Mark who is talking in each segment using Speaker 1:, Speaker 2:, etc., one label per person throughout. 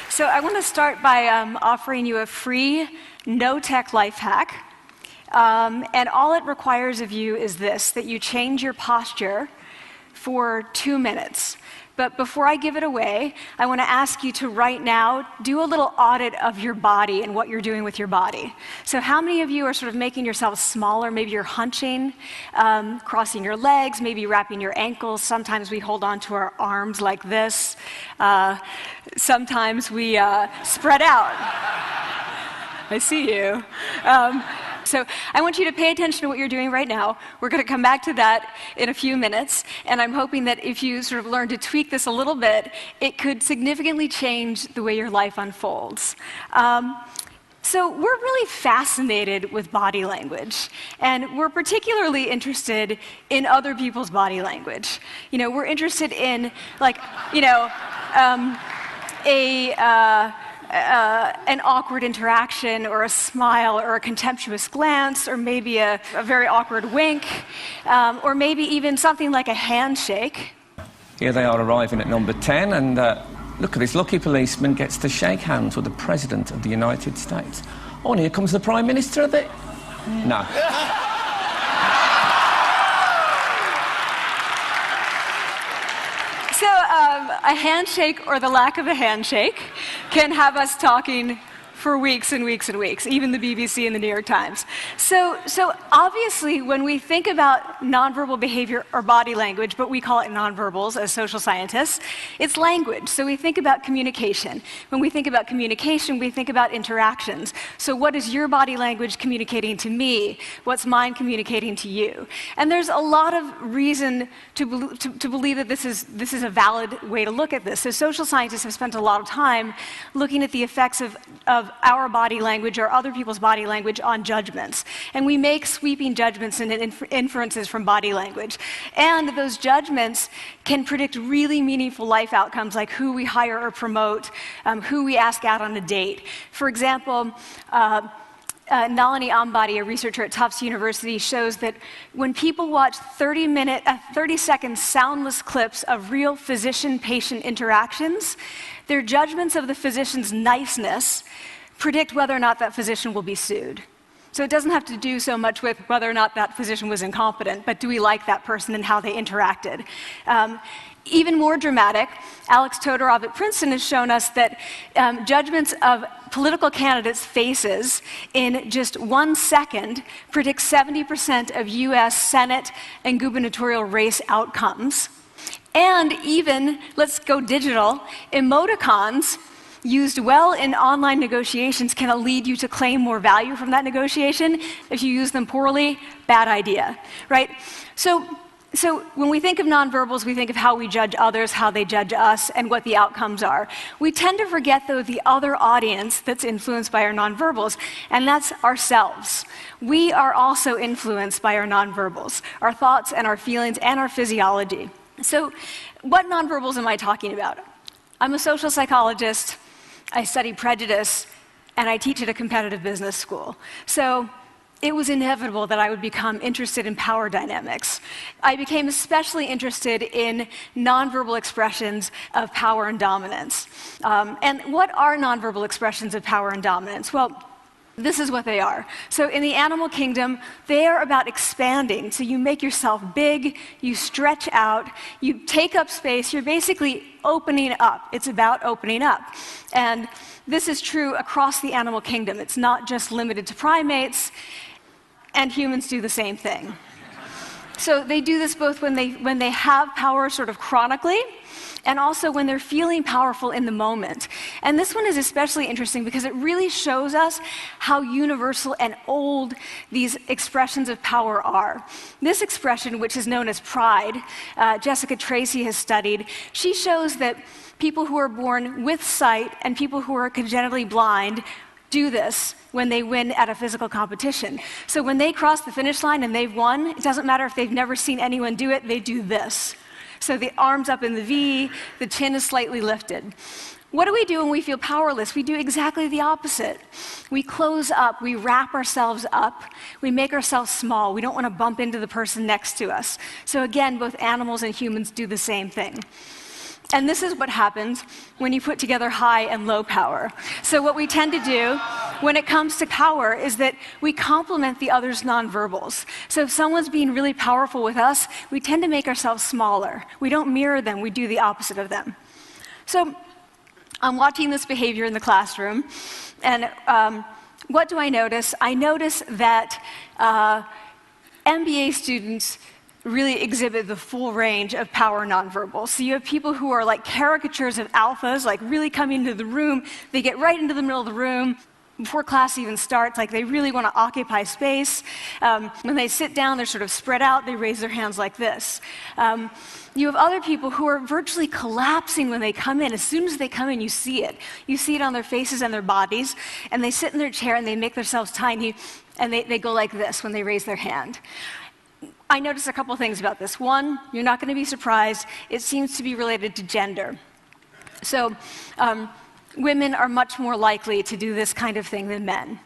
Speaker 1: So I want to start by offering you a free, no-tech life hack. And all it requires of you is this, that you change your posture for 2 minutes. But before I give it away, I want to ask you to right now do a little audit of your body and what you're doing with your body. So how many of you are sort of making yourselves smaller? Maybe you're hunching, crossing your legs, maybe wrapping your ankles. Sometimes we hold on to our arms like this. Sometimes we spread out. I see you. So I want you to pay attention to what you're doing right now. We're going to come back to that in a few minutes, and I'm hoping that if you sort of learn to tweak this a little bit, it could significantly change the way your life unfolds. So we're really fascinated with body language, and we're particularly interested in other people's body language. You know, we're interested in, like, you know, an awkward interaction, or a smile, or a contemptuous glance, or maybe a very awkward wink, or maybe even something like a handshake.
Speaker 2: Here they are arriving at number 10, and look at this lucky policeman gets to shake hands with the President of the United States. Oh, and here comes the Prime Minister of the... No.
Speaker 1: So a handshake, or the lack of a handshake, can have us talking for weeks and weeks and weeks, even the BBC and the New York Times. So obviously, when we think about nonverbal behavior or body language, but we call it nonverbals as social scientists, it's language. So we think about communication. When we think about communication, we think about interactions. So what is your body language communicating to me? What's mine communicating to you? And there's a lot of reason to believe that this is a valid way to look at this. So social scientists have spent a lot of time looking at the effects of our body language or other people's body language on judgments. And we make sweeping judgments and inferences from body language. And those judgments can predict really meaningful life outcomes, like who we hire or promote, who we ask out on a date. For example, Nalini Ambady, a researcher at Tufts University, shows that when people watch 30-second soundless clips of real physician-patient interactions, their judgments of the physician's niceness predict whether or not that physician will be sued. So it doesn't have to do so much with whether or not that physician was incompetent, but do we like that person and how they interacted? Even more dramatic, Alex Todorov at Princeton has shown us that judgments of political candidates' faces in just 1 second predict 70% of US Senate and gubernatorial race outcomes. And even, let's go digital, emoticons used well in online negotiations can lead you to claim more value from that negotiation. If you use them poorly, bad idea, right? So when we think of nonverbals, we think of how we judge others, how they judge us, and what the outcomes are. We tend to forget, though, the other audience that's influenced by our nonverbals, and that's ourselves. We are also influenced by our nonverbals, our thoughts and our feelings and our physiology. So what nonverbals am I talking about? I'm a social psychologist, I study prejudice, and I teach at a competitive business school. So it was inevitable that I would become interested in power dynamics. I became especially interested in nonverbal expressions of power and dominance. And what are nonverbal expressions of power and dominance? Well, this is what they are. So in the animal kingdom, they are about expanding. So you make yourself big, you stretch out, you take up space, you're basically opening up. It's about opening up. And this is true across the animal kingdom. It's not just limited to primates, and humans do the same thing. So they do this both when they have power sort of chronically, and also when they're feeling powerful in the moment. And this one is especially interesting because it really shows us how universal and old these expressions of power are. This expression, which is known as pride, Jessica Tracy has studied, she shows that people who are born with sight and people who are congenitally blind do this when they win at a physical competition. So when they cross the finish line and they've won, it doesn't matter if they've never seen anyone do it, they do this. So the arms up in the V, the chin is slightly lifted. What do we do when we feel powerless? We do exactly the opposite. We close up, we wrap ourselves up, we make ourselves small. We don't want to bump into the person next to us. So again, both animals and humans do the same thing. And this is what happens when you put together high and low power. So what we tend to do when it comes to power is that we complement the other's nonverbals. So if someone's being really powerful with us, we tend to make ourselves smaller. We don't mirror them, we do the opposite of them. So I'm watching this behavior in the classroom, and what do I notice? I notice that MBA students really exhibit the full range of power nonverbals. So you have people who are like caricatures of alphas, like really coming into the room. They get right into the middle of the room before class even starts, like they really want to occupy space. When they sit down, they're sort of spread out. They raise their hands like this. You have other people who are virtually collapsing when they come in. As soon as they come in, you see it. You see it on their faces and their bodies, and they sit in their chair and they make themselves tiny, and they go like this when they raise their hand. I noticed a couple things about this. One, you're not going to be surprised. It seems to be related to gender. So women are much more likely to do this kind of thing than men.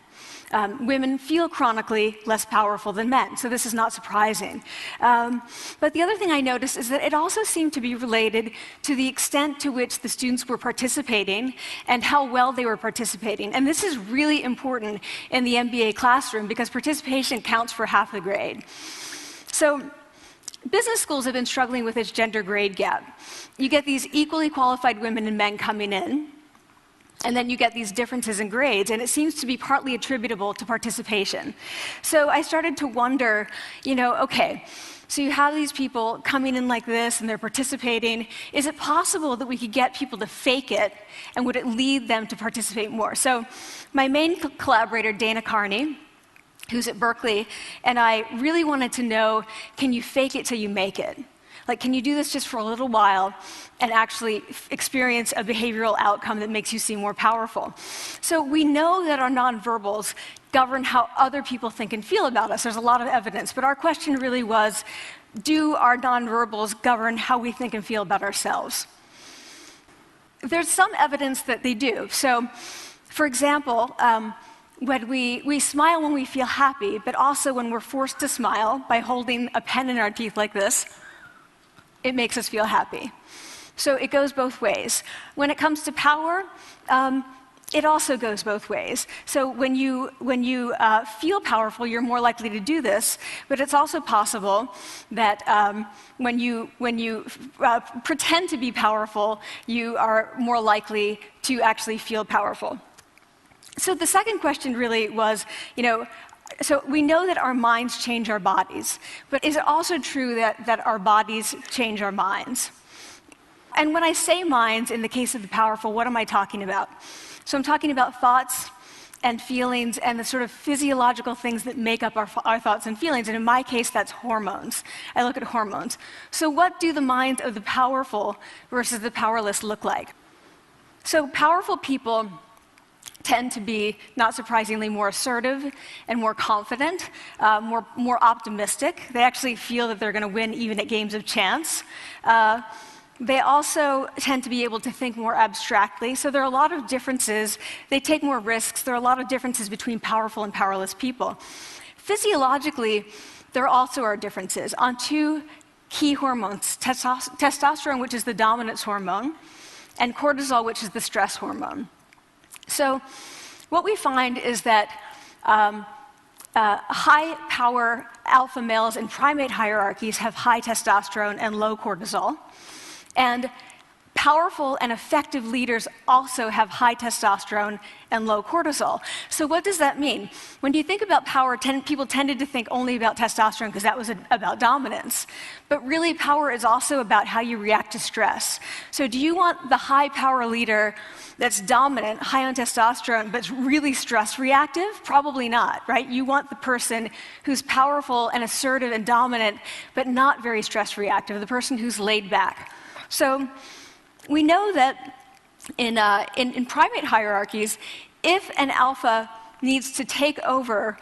Speaker 1: Women feel chronically less powerful than men, so this is not surprising. But the other thing I noticed is that it also seemed to be related to the extent to which the students were participating and how well they were participating. And this is really important in the MBA classroom because participation counts for half the grade. So business schools have been struggling with this gender grade gap. You get these equally qualified women and men coming in, and then you get these differences in grades, and it seems to be partly attributable to participation. So I started to wonder, okay, so you have these people coming in like this, and they're participating. Is it possible that we could get people to fake it, and would it lead them to participate more? So my main collaborator, Dana Carney, who's at Berkeley, and I really wanted to know, can you fake it till you make it? Like, can you do this just for a little while and actually experience a behavioral outcome that makes you seem more powerful? So we know that our nonverbals govern how other people think and feel about us. There's a lot of evidence, but our question really was, do our nonverbals govern how we think and feel about ourselves? There's some evidence that they do. So, for example, when we smile when we feel happy, but also when we're forced to smile by holding a pen in our teeth like this, it makes us feel happy. So it goes both ways. When it comes to power, it also goes both ways. So when you feel powerful, you're more likely to do this, but it's also possible that when you pretend to be powerful, you are more likely to actually feel powerful. So the second question really was, so we know that our minds change our bodies, but is it also true that our bodies change our minds? And when I say minds, in the case of the powerful, what am I talking about? So I'm talking about thoughts and feelings and the sort of physiological things that make up our thoughts and feelings. And in my case, that's hormones. I look at hormones. So what do the minds of the powerful versus the powerless look like? So powerful people tend to be, not surprisingly, more assertive and more confident, more optimistic. They actually feel that they're going to win even at games of chance. They also tend to be able to think more abstractly. So there are a lot of differences. They take more risks. There are a lot of differences between powerful and powerless people. Physiologically, there also are differences on two key hormones, testosterone, which is the dominance hormone, and cortisol, which is the stress hormone. So what we find is that high-power alpha males in primate hierarchies have high testosterone and low cortisol. And powerful and effective leaders also have high testosterone and low cortisol. So what does that mean? When you think about power, people tended to think only about testosterone because that was about dominance. But really, power is also about how you react to stress. So do you want the high-power leader that's dominant, high on testosterone, but really stress reactive? Probably not, right? You want the person who's powerful and assertive and dominant, but not very stress reactive, the person who's laid back. So we know that in primate hierarchies, if an alpha needs to take over,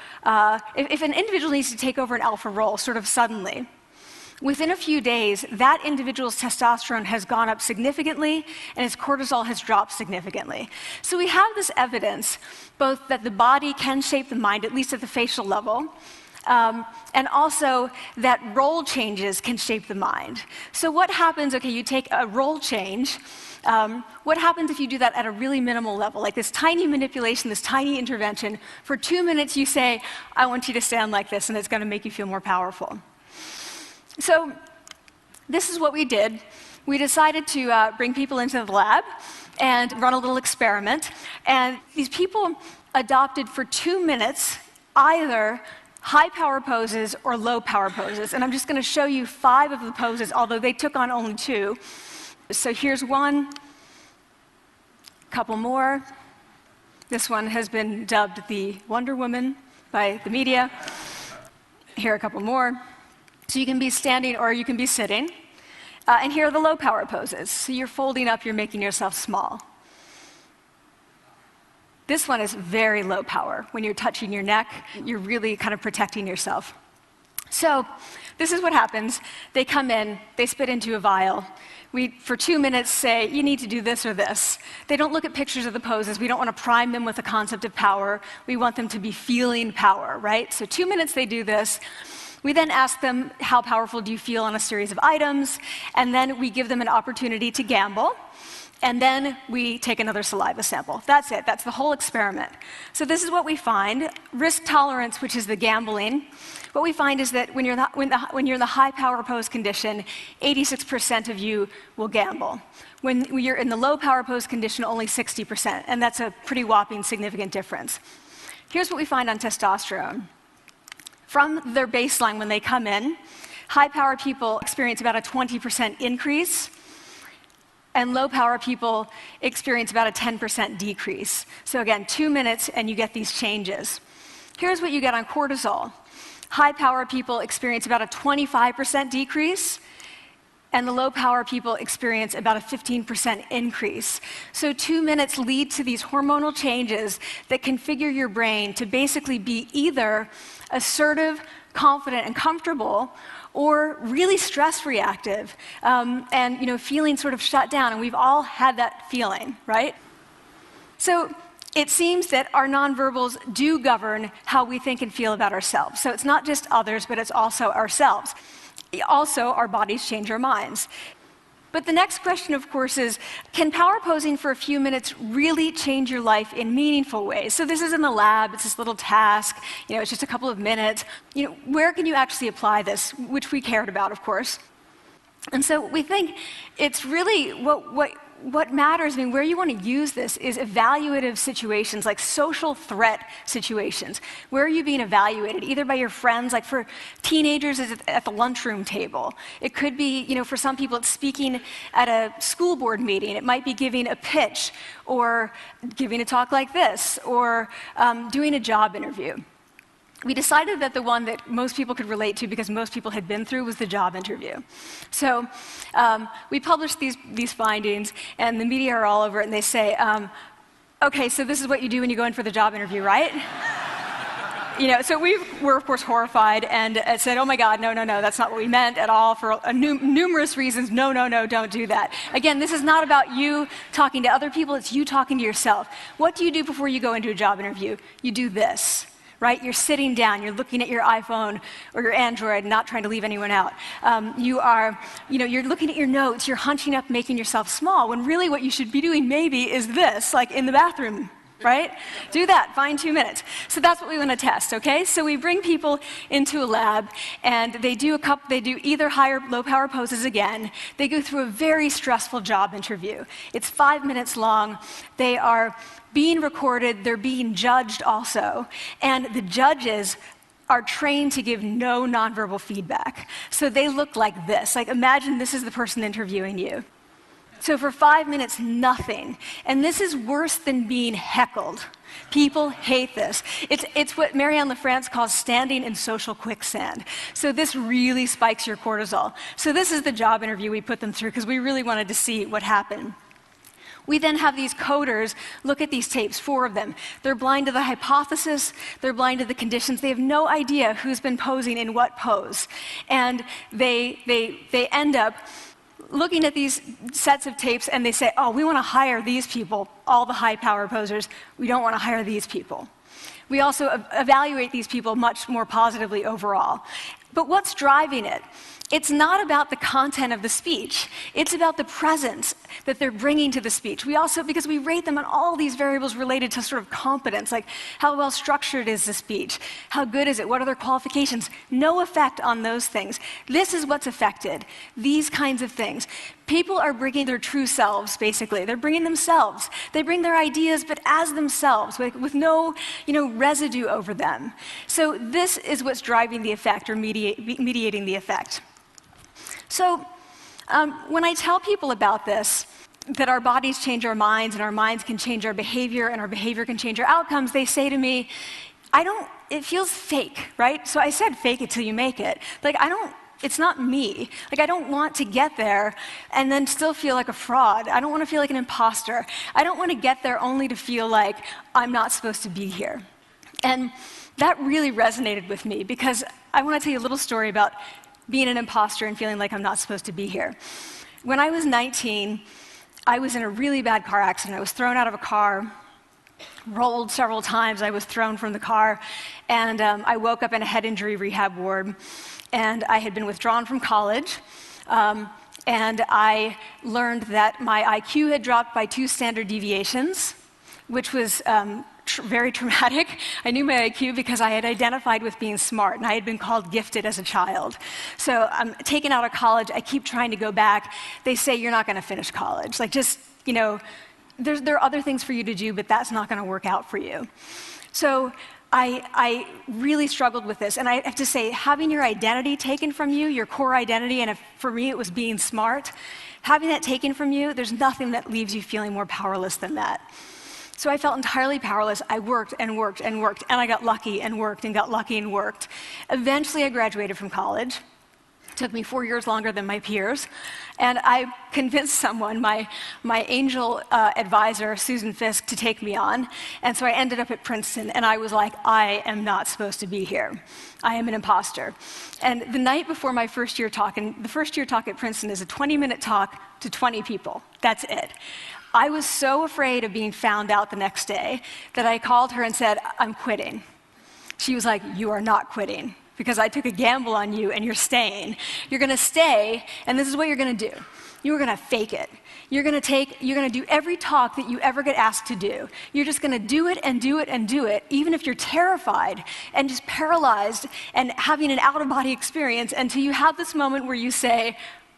Speaker 1: if an individual needs to take over an alpha role sort of suddenly, within a few days, that individual's testosterone has gone up significantly and his cortisol has dropped significantly. So we have this evidence, both that the body can shape the mind, at least at the facial level, and also that role changes can shape the mind. So what happens, okay, you take a role change, what happens if you do that at a really minimal level, like this tiny manipulation, this tiny intervention? For 2 minutes you say, I want you to stand like this, and it's going to make you feel more powerful. So this is what we did. We decided to bring people into the lab and run a little experiment. And these people adopted for 2 minutes either high power poses or low power poses. And I'm just going to show you 5 of the poses, although they took on only 2. So here's one, a couple more. This one has been dubbed the Wonder Woman by the media. Here are a couple more. So you can be standing or you can be sitting. And here are the low power poses. So you're folding up, you're making yourself small. This one is very low power. When you're touching your neck, you're really kind of protecting yourself. So this is what happens. They come in, they spit into a vial. We, for 2 minutes, say, you need to do this or this. They don't look at pictures of the poses. We don't want to prime them with the concept of power. We want them to be feeling power, right? So 2 minutes they do this. We then ask them, how powerful do you feel on a series of items? And then we give them an opportunity to gamble. And then we take another saliva sample. That's it. That's the whole experiment. So this is what we find. Risk tolerance, which is the gambling. What we find is that when you're in the high power pose condition, 86% of you will gamble. When you're in the low power pose condition, only 60%. And that's a pretty whopping significant difference. Here's what we find on testosterone. From their baseline when they come in, high power people experience about a 20% increase, and low power people experience about a 10% decrease. So again, 2 minutes and you get these changes. Here's what you get on cortisol. High power people experience about a 25% decrease, and the low power people experience about a 15% increase. So 2 minutes lead to these hormonal changes that configure your brain to basically be either assertive, confident, and comfortable, or really stress reactive, and feeling sort of shut down. And we've all had that feeling, right? So it seems that our nonverbals do govern how we think and feel about ourselves. So it's not just others, but it's also ourselves. Also, our bodies change our minds. But the next question, of course, is, can power posing for a few minutes really change your life in meaningful ways? So this is in the lab, it's this little task, it's just a couple of minutes. Where can you actually apply this, which we cared about, of course. And so we think it's really what matters, where you want to use this is evaluative situations, like social threat situations. Where are you being evaluated? Either by your friends, like for teenagers, it's at the lunchroom table. It could be, for some people, it's speaking at a school board meeting. It might be giving a pitch, or giving a talk like this, or doing a job interview. We decided that the one that most people could relate to, because most people had been through, was the job interview. So we published these findings, and the media are all over it, and they say, okay, so this is what you do when you go in for the job interview, right? So we were, of course, horrified and said, oh my God, no, that's not what we meant at all, for numerous reasons. No, don't do that. Again, this is not about you talking to other people, it's you talking to yourself. What do you do before you go into a job interview? You do this. Right? You're sitting down, you're looking at your iPhone or your Android, not trying to leave anyone out. You're looking at your notes, you're hunching up, making yourself small, when really what you should be doing maybe is this, like in the bathroom, right? Do that, find 2 minutes. So that's what we want to test, okay? So we bring people into a lab, and they do either high or low power poses again. They go through a very stressful job interview. It's 5 minutes long. They are being recorded, they're being judged also, and the judges are trained to give no nonverbal feedback. So they look like this. Like, imagine this is the person interviewing you. So for 5 minutes, nothing. And this is worse than being heckled. People hate this. It's what Marianne LaFrance calls standing in social quicksand. So this really spikes your cortisol. So this is the job interview we put them through, because we really wanted to see what happened. We then have these coders look at these tapes, 4 of them. They're blind to the hypothesis, they're blind to the conditions. They have no idea who's been posing in what pose. And they end up looking at these sets of tapes and they say, oh, we want to hire these people, all the high power posers. We don't want to hire these people. We also evaluate these people much more positively overall. But what's driving it? It's not about the content of the speech. It's about the presence that they're bringing to the speech. We also, because we rate them on all these variables related to sort of competence, like how well structured is the speech? How good is it? What are their qualifications? No effect on those things. This is what's affected, these kinds of things. People are bringing their true selves, basically. They're bringing themselves. They bring their ideas, but as themselves, with no residue over them. So this is what's driving the effect or mediating the effect. So when I tell people about this, that our bodies change our minds and our minds can change our behavior and our behavior can change our outcomes, they say to me, it feels fake, right? So I said fake it till you make it. Like, it's not me. Like, I don't want to get there and then still feel like a fraud. I don't want to feel like an imposter. I don't want to get there only to feel like I'm not supposed to be here. And that really resonated with me because I want to tell you a little story about being an imposter and feeling like I'm not supposed to be here. When I was 19, I was in a really bad car accident. I was thrown out of a car, rolled several times. I was thrown from the car, and I woke up in a head injury rehab ward. And I had been withdrawn from college, and I learned that my IQ had dropped by 2 standard deviations, which was very traumatic. I knew my IQ because I had identified with being smart, and I had been called gifted as a child. So I'm taken out of college. I keep trying to go back. They say, you're not going to finish college. Like, just, there are other things for you to do, but that's not going to work out for you. So I really struggled with this. And I have to say, having your identity taken from you, your core identity, and for me it was being smart, having that taken from you, there's nothing that leaves you feeling more powerless than that. So I felt entirely powerless. I worked and worked and worked, and I got lucky and worked and got lucky and worked. Eventually I graduated from college. It took me 4 years longer than my peers. And I convinced someone, my angel advisor, Susan Fisk, to take me on. And so I ended up at Princeton, and I was like, I am not supposed to be here. I am an imposter. And the night before my first year talk, and the first year talk at Princeton is a 20-minute talk to 20 people. That's it. I was so afraid of being found out the next day that I called her and said, I'm quitting. She was like, you are not quitting, because I took a gamble on you and you're staying. You're going to stay, and this is what you're going to do. You're going to fake it. You're going to do every talk that you ever get asked to do. You're just going to do it and do it and do it, even if you're terrified and just paralyzed and having an out-of-body experience until you have this moment where you say,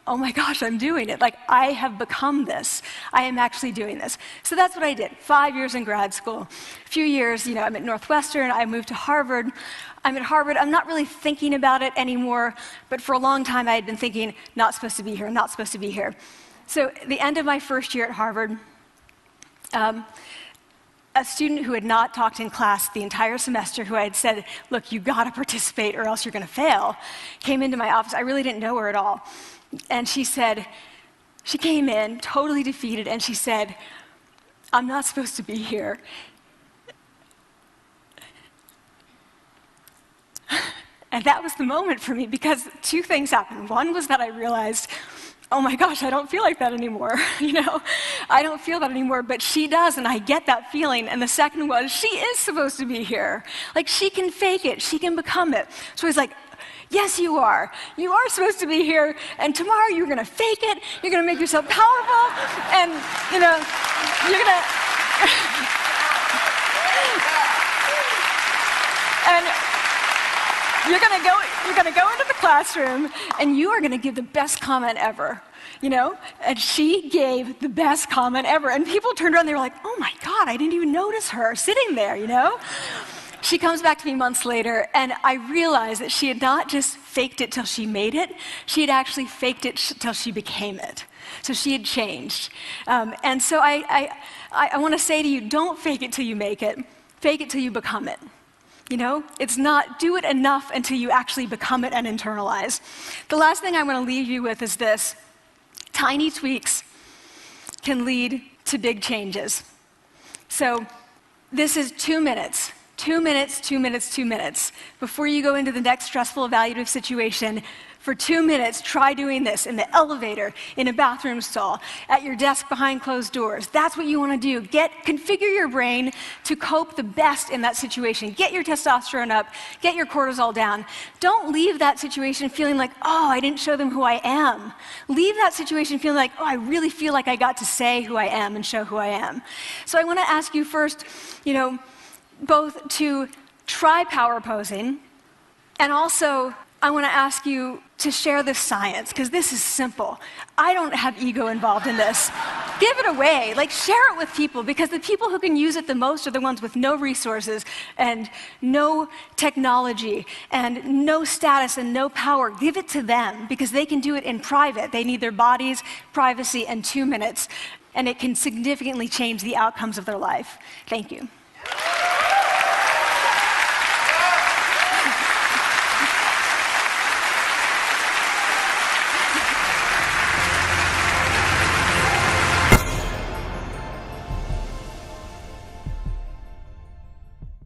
Speaker 1: oh my gosh, I'm doing it. Like, I have become this. I am actually doing this. So that's what I did. 5 years in grad school. A few years, I'm at Northwestern. I moved to Harvard. I'm at Harvard. I'm not really thinking about it anymore, but for a long time I had been thinking, not supposed to be here, not supposed to be here. So at the end of my first year at Harvard, a student who had not talked in class the entire semester, who I had said, look, you got to participate or else you're going to fail, came into my office. I really didn't know her at all. And she came in totally defeated, and she said, I'm not supposed to be here. And that was the moment for me, because 2 things happened. One was that I realized, oh my gosh, I don't feel like that anymore. I don't feel that anymore, but she does, and I get that feeling. And the second was, she is supposed to be here. Like, she can fake it, she can become it. So I was like, yes, you are. You are supposed to be here, and tomorrow you're going to fake it, you're going to make yourself powerful, and, you're going to... and you're going to go into the classroom, and you are going to give the best comment ever, And she gave the best comment ever, and people turned around, and they were like, oh my God, I didn't even notice her sitting there, She comes back to me months later, and I realized that she had not just faked it till she made it, she had actually faked it till she became it. So she had changed. And so I want to say to you, don't fake it till you make it. Fake it till you become it. It's not do it enough until you actually become it and internalize. The last thing I want to leave you with is this. Tiny tweaks can lead to big changes. So this is 2 minutes. 2 minutes, 2 minutes, 2 minutes. Before you go into the next stressful, evaluative situation, for 2 minutes, try doing this in the elevator, in a bathroom stall, at your desk behind closed doors. That's what you want to do. Configure your brain to cope the best in that situation. Get your testosterone up, get your cortisol down. Don't leave that situation feeling like, oh, I didn't show them who I am. Leave that situation feeling like, oh, I really feel like I got to say who I am and show who I am. So I want to ask you first, both to try power posing, and also I want to ask you to share the science, because this is simple. I don't have ego involved in this. Give it away, share it with people, because the people who can use it the most are the ones with no resources and no technology and no status and no power. Give it to them, because they can do it in private. They need their bodies, privacy, and 2 minutes, and it can significantly change the outcomes of their life. Thank you.